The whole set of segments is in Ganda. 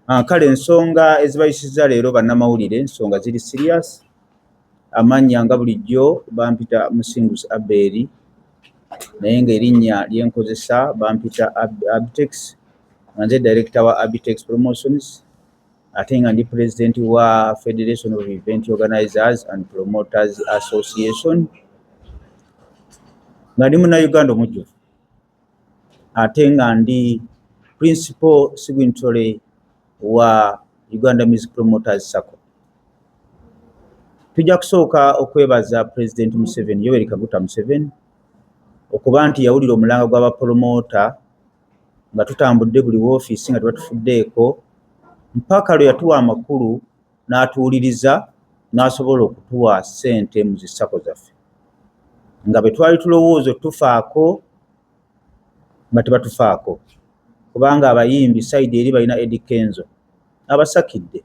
Kale ensonga ezibayisiza leero bannamawulire ensonga ziri serious. Amannya nga bulijjo bampita Musinguzi Abel, naye ng'erinnya lyenkozesa bampita Abitex, nga nze director wa Abitex Promotions, ate nga ndi president wa Federation of Event Organizers and Promoters Association, nga ndi Munnayuganda omujjuvu, ate nga ndi principal signatory wa Uganda Music Promoters Sacco. Tujja kusooka okwebaza President Museveni, Yoweri Kaguta Museveni, okuba nti yawulira omulanga gw'abapromota nga tutambudde buli woofiisi nga tebatufuddeeko, mpaka lwe yatuwa amakulu n'atuwuliriza n'asobola okutuwa ssente mu zissako zaffe, nga bwe twali tulowooza tufaako nga tebatufaako, kubanga abayimbi sayidi eri balina Eddie Kenzo abasakidde,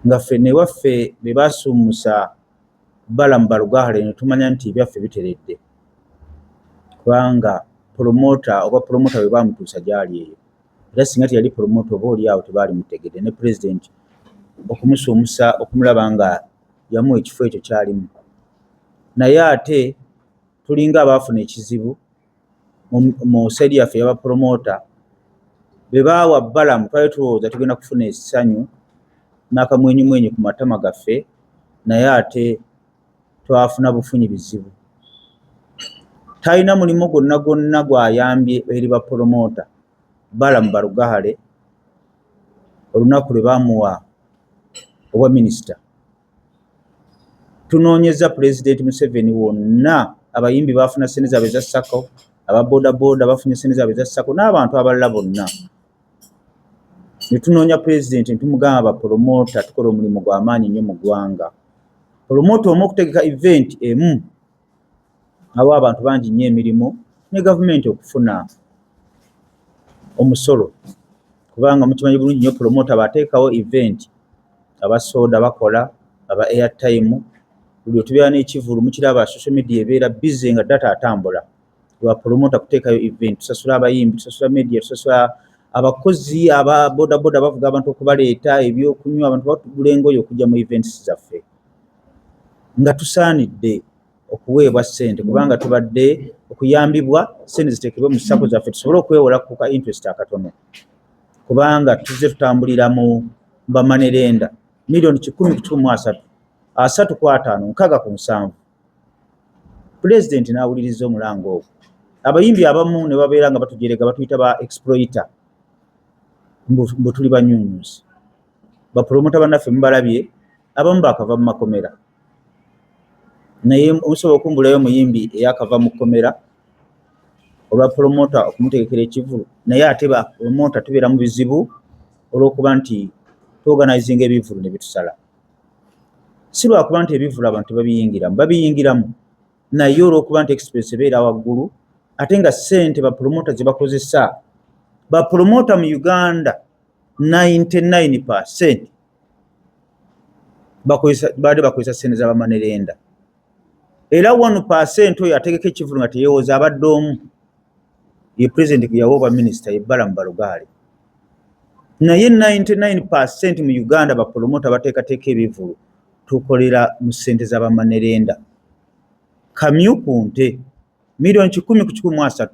nga ffenna ewaffe be baasummusa Balamu Balugahale ne tumanya nti ebyaffe biteredde, kubanga promota bwe baamutuusa gyali eyo, era singa teyali promota oba oli awo tebaali mutegedde, ne president okumusummusa okumulaba nga yamuwa ekifo ekyo kyalimu. Naye ate tulinga abaafuna ekizibu mu saidi yaffe y'abapromota, be baawa Balamu twali tulowooza tugenda kufuna essanyu n'akamwenyumwenyu ku matama gaffe, naye ate twafuna bufunyi bizibu. Talina mulimu gwonna gw'ayambye eri bapromota Balamu Balugahale olunaku lwe baamuwa obwa minisita. Tunoonyeza President Museveni wonna, abayimbi baafuna ssente zaabwe za Sacco, ababoodabooda bafunye ssente zaabwe za Sacco, n'abantu abalala bonna. Ne tunoonya President ne tumugamba abapromota tukola omulimu gw'amaanyi nnyo mu ggwanga. Promota omu okutegeka event emu awa abantu bangi nnyo emirimu, ne gavumenti okufuna omusolo, kubanga mukimanyi bulungi nnyo promota bateekawo event, abasoda bakola, aba airtime, buli lwe tubeera n'ekivulu mukiraba social media ebeera busy nga data atambula. Lwa promota kuteekayo event, tusasula abayimbi, tusasula media, tusasula abakozi, ababodaboda bavuga abantu okubaleeta, ebyokunywa, abantu batugula engoye okujja mu events zaffe, nga tusaanidde okuweebwa ssente, kubanga tubadde okuyambibwa ssente ziteekebwe mu Sacco zaffe tusobole okwewola ku ka interest akatono, kubanga tuzze tutambulira mu bamanerenda milioni 113, 3.5 President n'awuliriza omulango ogwo. Abayimbi abamu ne babeera nga batujerega batuyita ba exploiter, mbu tuli banyunyuzi. Bapromota bannaffe mubalabye, abamu baakava mu makomera, naye osobola okumbulayo omuyimbi eyakava mu kkomera olwa promota okumutegekera ekivulu, naye ate bapromota tubeera mu bizibu olw'okuba nti tuorganizinga ebivulu ne bitusala. Si lwakuba nti ebivulu abantu babiyingiramu, naye olw'okuba nti expense ebeera waggulu, ate nga ssente bapromota ze bakozesa. Bapromota mu Uganda 99% bakozesa ssente z'abamanerenda, era 1% oyo ategeka ekivulu nga teyeewoza abadde omu, ye president gwe yawa obwa minisita, ye Balamu Balugahale. Naye 99% mu Uganda bapromota bateekateeka ebivulu tukolera mu ssente z'abamanerenda. Kamyu ku nte milioni 10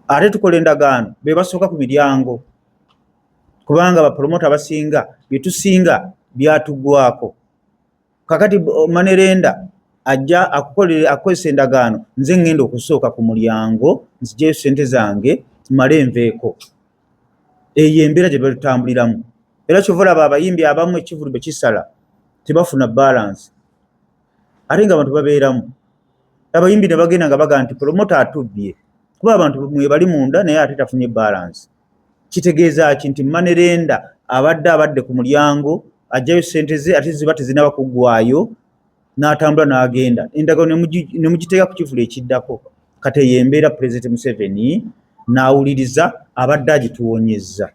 ate tukola endagaano be basooka ku miryango, kubanga bapromota abasinga bye tusinga byatugwako. Kakati manerenda ajja akozesa endagaano, nze ngenda okusooka ku mulyango nzijeyo ssente zange male nveeko. Eyo embeera gye batambuliramu, era kyova olaba abayimbi abamu ekivulu bwe kisala tebafuna balance, ate nga abantu babeeramu. Abayimbi ne bagenda nga baga nti promota atubbye, kuba abantu mwe bali munda naye ate tafunye balance. Kitegeeza ki? Nti manerenda abadde ku mulyango ajjayo ssente ze ate ziba tezinaba kuggwayo, n'atambula n'agenda, endagaano ne mugiteeka ku kivulu ekiddako. Kati eyo embeera President Museveni n'awuliriza, abadde agituwonyezza.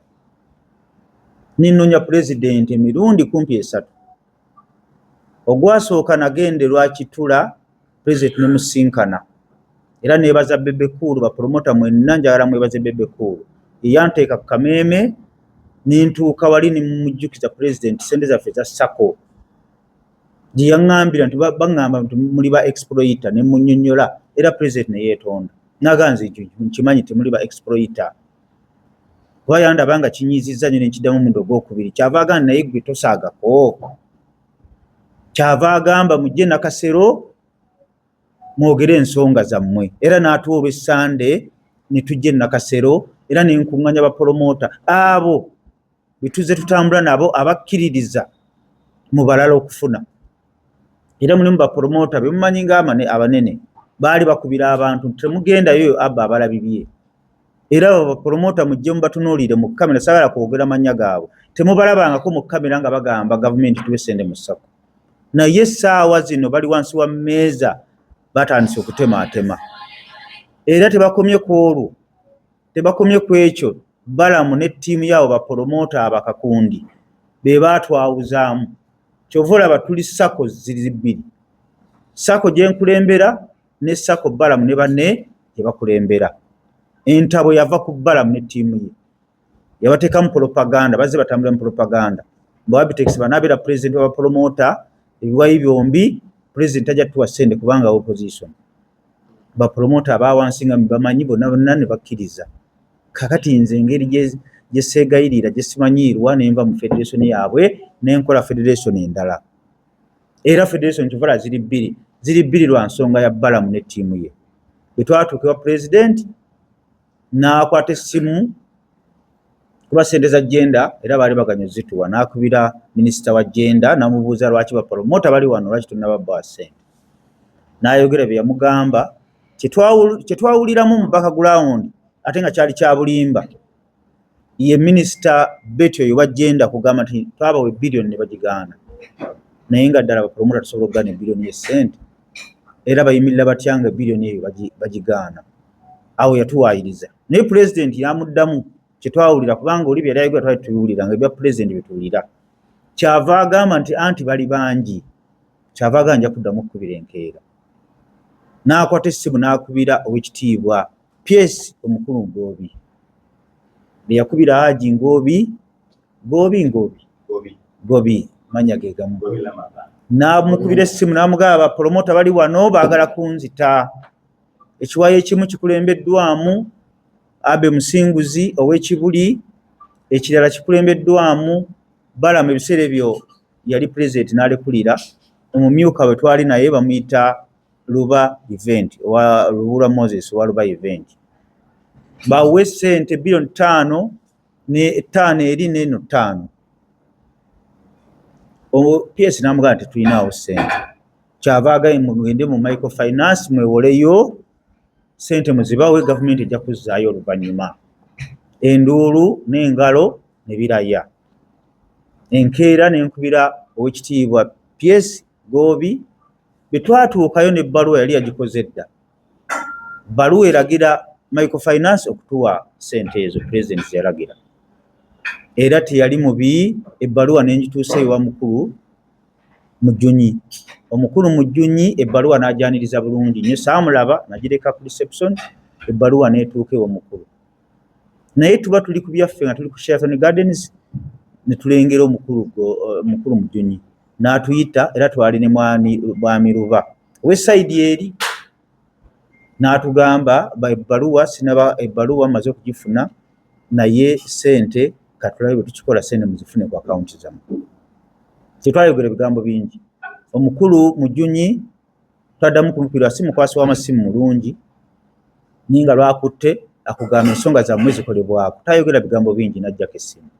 Ninoonya President emirundi kumpi 3. Ogwasooka nagende Lwakitula, President ne musinkana, era nebaza Bebe Cool, bapromota mwenna njagala mwebaze Bebe Cool. yanteeka ku kameeme nintuuka wali nimujjukiza president sente zaffe za sako gye yaŋŋambira nti baŋŋamba nti muli ba exploiter ne munnyonnyola era president ne yeetonda naganze nkimanyi temuli ba exploiter kuba yandaba nga kinyiizizza nnyo nenkiddamu omundi ogwokubiri kyava agamba naye gwe tosaagako kyava agamba mujje nakasero mwogere ensonga zammwe era n'atuwa olw'essande ne tujja nakasero era nenkuŋŋanya bapromota abo betuze tutambula nabo abakkiririza mu balala okufuna era mulimu bapromota bemumanyi ngaamane abanene baali bakubira abantu temugendayo abba abalabibye era bapromota mujje mubatunuulire mu kamera sagala kwogera mannya gaabwe temubalabangako mu kamera nga bagamba gavumenti tuwe sente mu ssako naye essaawa zino bali wansi wa mmeeza batandise okutematema era tebakomye ku olwo tebakomye ku ekyo Balamu ne ttiimu yaabo bapromota abakakundi be baatwawuzaamu kyova olaba tuli sako ziri bbiri sako gye nkulembera ne sako Balamu ne banne gye bakulembera entabo yava ku Balamu ne ttiimu ye yabateekamu propaganda bazze batambula mu propaganda Bwabitex banabeera president wa bapromota ebiwayi byombi president ajja tuwa ssente kubanga opposition bapromota abawansi nga bamanyi bonna bonna ne bakkiriza kakati nze engeri gye seegayirira gye simanyiirwa nenva mu federation yaabwe nenkola federation endala era federation tuvala ziri bbiri lwa nsonga ya Balamu ne ttiimu ye bwe twatuuka president n'akwata essimu kuba ssente za genda era baali baganya zituwa n'akubira minisita wa genda n'amubuuza lwaki bapromota bali wano lwaki tunnababba ssente n'ayogera bye yamugamba kyetwawuliramu mu background ate nga kyali kya bulimba ye minisita Betty oyo wagenda kugamba nti twabawe billion ne bagigaana naye nga ddala bapromota tusobola okugaana billion y'essente era bayimirira batyanga billion eyo bagigaana awo yatuwaayiriza naye president yamuddamu kyetwawulira kubanga oli byali ayogera twali tuwulira nga ebya president byetuwulira kyava agamba nti anti bali bangi kyava agamba nja kuddamu okukubira enkeera n'akwata essimu n'akubira ow'ekitiibwa PS omukulu Ngoobi yakubira Haji Ngoobi manya ge gamu n'amukubira essimu n'amugamba bapromota bali wano baagala kunzita ekiwayi ekimu kikulembeddwamu Abe Musinguzi ow'Ekibuli ekirala kikulembeddwamu Balamu ebiseera ebyo yali president n'alekulira omumyuka we twali naye bamuyita Luba event wa Lubula Moses wa Luba event bawe ssente billion 5 ne 5 eri neno 5 PS namugamba nti tulinawo ssente kyava agamba mugende mu microfinance mwewoleyo ssente muzibawe gavumenti ejja kuzzaayo oluvannyuma enduulu n'engalo ne biraya enkeera n'enkubira ow'ekitiibwa PS Goobi betwatuukayo n'ebbaluwa yali yagikoze dda bbaluwa eragira microfinance okutuwa ssente ezo president yalagira era teyali mubi ebbaluwa n'engituusa ewa mukulu Mujjunyi omukulu Mujjunyi ebbaluwa n'ajaniriza bulungi nnyo saamulaba nagireka ku reception ebbaluwa n'etuuka ewa mukulu naye tuba tuli ku byaffe nga tuli ku Sheraton Gardens ne tulengera omukulu Mujjunyi n'atuyita era twali ne mwami Luba weside eri n'atugamba ebbaluwa sinaba ebbaluwa maze okugifuna naye ssente katulabe bwe tukikola ssente muzifune ku akaunti zammwe kyetwayogera ebigambo bingi omukulu Mujjunyi twaddamu kumupira si mukwasi w'amasimu mulungi ninga lwakutte akugamba ensonga zammwe zikolebwako tayogera bigambo bingi n'ajjako essimu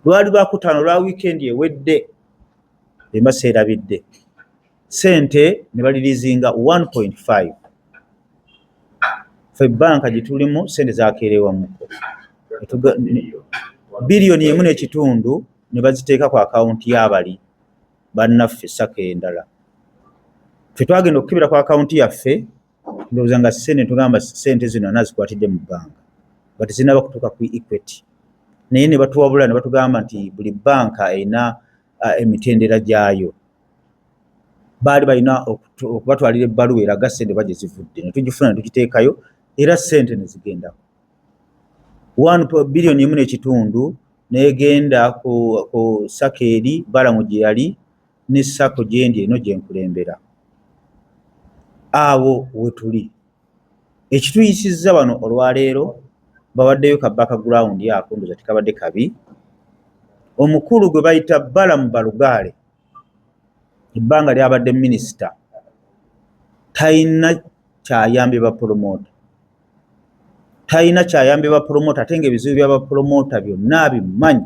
lwali lwakutaano lwa weekend ewedde embasa erabidde ssente ne balirizinga 1.5 fe banka gye tulimu ssente zakeerewamuko biliyoni emu n'ekitundu ne baziteeka ku akawunti y'abali bannaffe sako endala ffe twagenda okukebera ku akawunti yaffe ndowooza nga ssente tugamba ssente zino anazikwatidde mu banka nga tezinaba kutuuka ku Equity naye ne batuwabula ne batugamba nti buli banka erina emitendera gyayo baali balina okubatwalira ebbaluwa eraga ssente bagye zivudde ne tugifuna ne tugiteekayo era ssente ne zigendako 1 billion emu n'ekitundu negenda ku Sakeri Balamu gye yali ne Sako gyendi eno gye nkulembera. Awo wetuli ekituyisizza wano olwaleero bawaddeyo ka background yako ndoza tikabadde kabi. Omukulu gwe bayita Balamu Balugaale ebbanga lyabadde minisita talina kyayambye ba promota, talina kyayambye ba promota ate ng'ebizibu by'aba promota byonna bimanyi.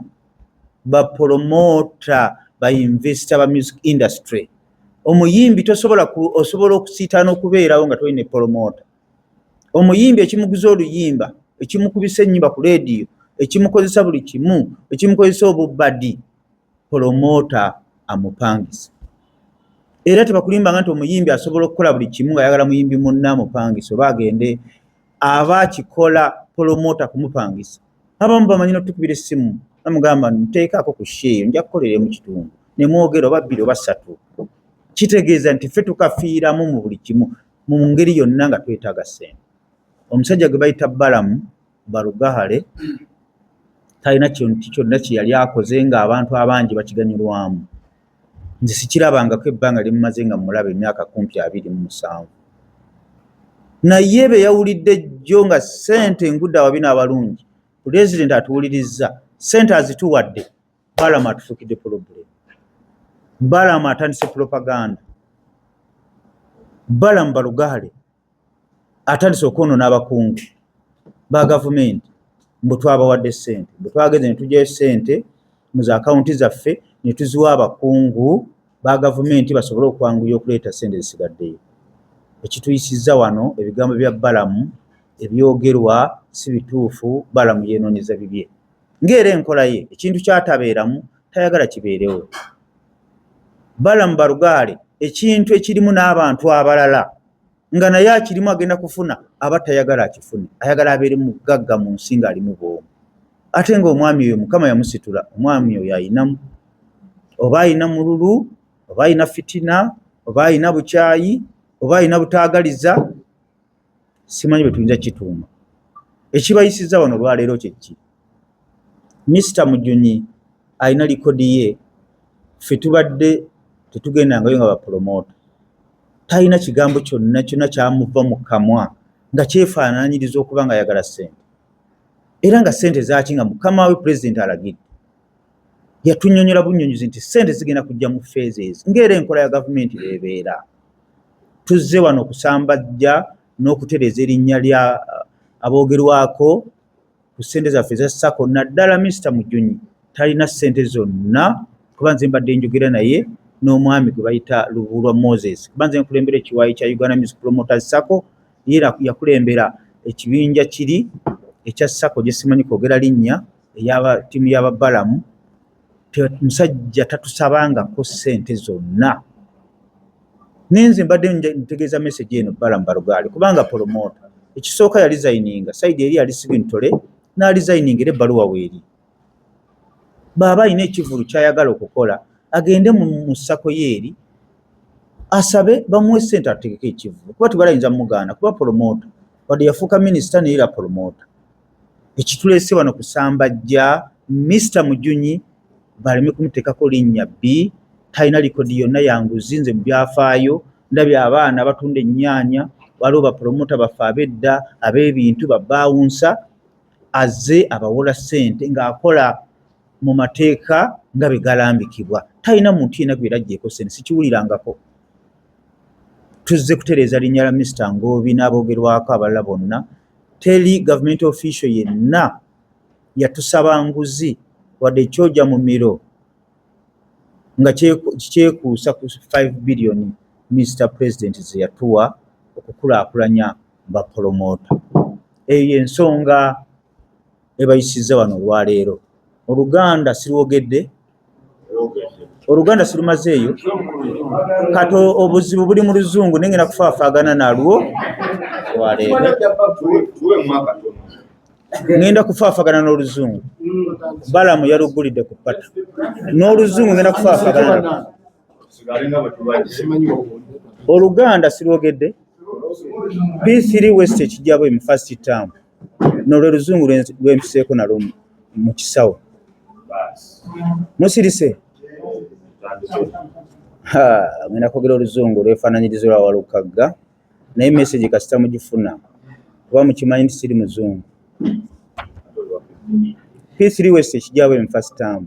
Ba promota ba investor ba music industry. Omuyimbi osobola okusiitaana okubeerawo nga tolina promota. Omuyimbi ekimuguza oluyimba, ekimukubisa ennyimba ku leediyo, ekimukozesa buli kimu, ekimukozesa obubbadi, promota amupangisa. Era tebakulimbanga nti omuyimbi asobola okukola buli kimu ng'ayagala muyimbi munna amupangisa oba agende aba akikola promota kumupangisa. Abamu bamanyi n'otukubira essimu namugamba nteekaako ku share nja kukolera mu kitundu ne mwogera oba 2 oba 3. Kitegeeza nti ffe tukafiiramu mu buli kimu mu ngeri yonna nga twetaaga ssente. Omusajja gwe bayita Balamu Balugaale talina kintu kyonna kye yali akoze ng'abantu abangi bakiganyulwamu. Nze sikirabangako ebbanga limumaze nga mulaba emyaka 27. Naye be yawulidde jjo nga ssente engudde awabi n'abalungi, pulezidenti atuwulirizza, ssente azituwadde, Balamu atufukidde problem. Balamu atandise propaganda. Balamu Balugaale atandise okwonoona abakungu ba gavumenti mbu twabawadde ssente, bwe twageze ne tugyayo ssente mu za akawunti zaffe ne tuziwa abakungu ba gavumenti basobole okwanguya okuleeta ssente zisigaddeyo. Ekituyisizza wano ebigambo bya Balamu ebyogerwa si bituufu. Balamu yeenoonyeza bibye ng'era enkola ye ekintu kyatabeeramu tayagala kibeerewo. Balamu Balugaale ekintu ekirimu n'abantu abalala nga naye akirimu agenda kufuna aba tayagala akifune, ayagala abeere mugagga mu nsi ng'alimu bw'omu. Ate ng'omwami oyo Mukama yamusitula, omwami oyo ayinamu oba ayina mululu oba ayina fitina oba ayina bukyayi oba ayina butaagaliza, simanyi bwe tuyinza kituuma. Ekibayisizza wano olwaleero kye ki? Mr. Mujunyi ayina likodi ye, ffe tubadde tetugendangayo nga bapromota. Talina kigambo kyonna kyamuva mu kamwa nga kyefaanaanyiriza okuba nga ayagala ssente. Era nga ssente zaaki nga mukama we pulezidenti alagidde. Yatunnyonnyola bunnyonnyozi nti ssente zigenda kujja mu phases ng'era enkola ya gavumenti bw'ebeera. Tuzze wano okusambajja n'okutereeza erinnya lya aboogerwako ku ssente zaffe za Sako. Naddala Mr. Mujunyi talina ssente zonna, kuba nze mbadde njogera naye n'omwami gwe bayita Lubulwa Moses. Kuba nze nkulembera ekiwaayi kya Uganda Music Promoters Sako, ye yakulembera ekibinja kiri ekya Sako gye simanyi kwogera linnya ey'aba ttiimu y'aba Balamu. Musajja tatusabangako ssente zonna. Nenze mbadde ntegeeza message eno Balamu Balugaale kubanga promota. Ekisooka ya resigninga side eri ali sibintole na resigning era ebbaluwa weeri. Baba ayina ekivulu kyayagala okukola agende mu Sako yeeri asabe bamuwe ssente ategeke ekivulu kuba tebalayinza mugaana kuba promota wadde yafuuka minisita naye era promota. Ekituleese wano kusambajja Mr. Mujunyi baleme kumuteekako linnya B. Talina likodi yonna yanguzi. Nze mu byafaayo ndabye abaana batunda ennyaanya, waliwo bapromota baffe ab'edda ab'ebintu babaawunsa, azze abawola ssente ng'akola mu mateeka nga bwe galambikibwa. Talina muntu yenna gwe yajjeeko ssente, sikiwulirangako. Tuzze kutereeza linnya lya Mr. Ngoobi n'aboogerwako abalala bonna. Teri government official yenna yatusaba nguzi wadde ekyoja mu miro nga kyekuusa ku 5 billion Mr. President ze yatuwa okukulaakulanya bapromota. Eyo ensonga ebayisizza wano olwaleero. Oluganda sirwogedde, Oluganda sirumazeeyo, kati obuzibu buli mu Luzungu nengenda kufaafaagana nalwo olwaleero. Ngenda kufaafagana n'Oluzungu. Balamu yalugulidde ku pata n'Oluzungu ngenda kufaafagana. Oluganda sirwogedde. P3 West ekijjabo mu first term nolwe luzungu lwempiseeko nalwo mu kisawo musirise ngenda kwogera oluzungu lwefaananyiriza olwa walukagga naye message kasita mugifuna kuba mukimanyi nti siri muzungu. P3 West ekijjawo en first term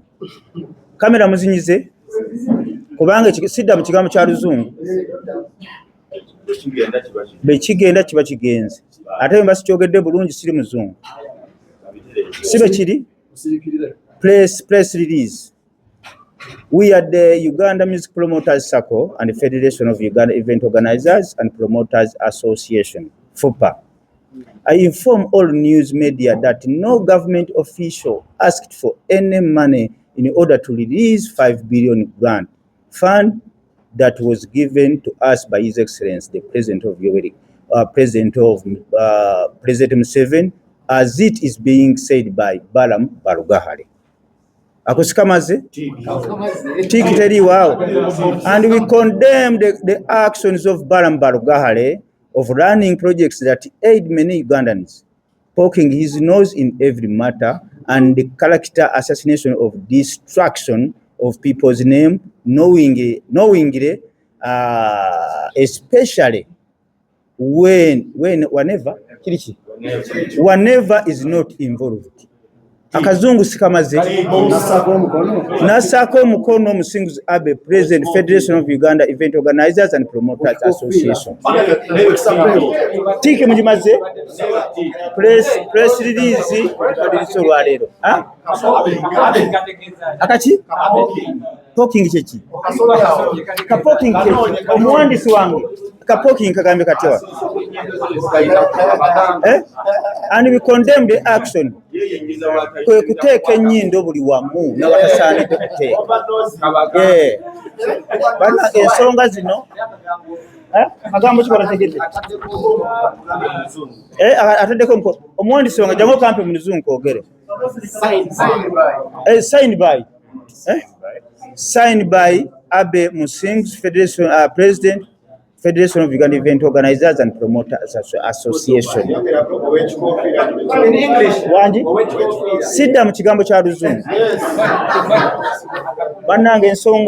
kamera muzinyize kubanga sidda mu kigambo kya luzungu bekigenda kiba kigenze ate mba sikyogedde bulungi siri muzungu sibe kiri press release. We are the Uganda Music Promoters Circle and the Federation of Uganda Event Organizers and Promoters Association, FUPA. I inform all news media that no government official asked for any money in order to release 5 billion grant fund that was given to us by His Excellency, the President of President Museveni, as it is being said by Balaam Barugahale. Akusikamaze tiki teri wao, and we condemn the actions of Balaam Barugahale of running projects that aid many Ugandans, poking his nose in every matter, and the character assassination of destruction of people's name, knowingly, especially whenever is not involved. Akazungu sikamaze nasako omukono omusinguzi Abe, President Federation of Uganda Event Organizers and Promoters Association. Tiki mujimaze press release olwaleero akaki poking chechi ka poking omuwandiisi wange ka poking kagambe katewa and we condemn the action kwe kuteeka ennyindo buli wamu nawatasaanidde kuteeka bana ensonga zino magambo kikola tegedde ataddeko omuwandiisi wange jangu kampe mu luzungu ogere signed by Abe Musings, Federation President, Federation of Uganda Event Organizers and Promoters Association. In English. Wanji? Sidda mu kigambo kya luzungu. Bannange ensonga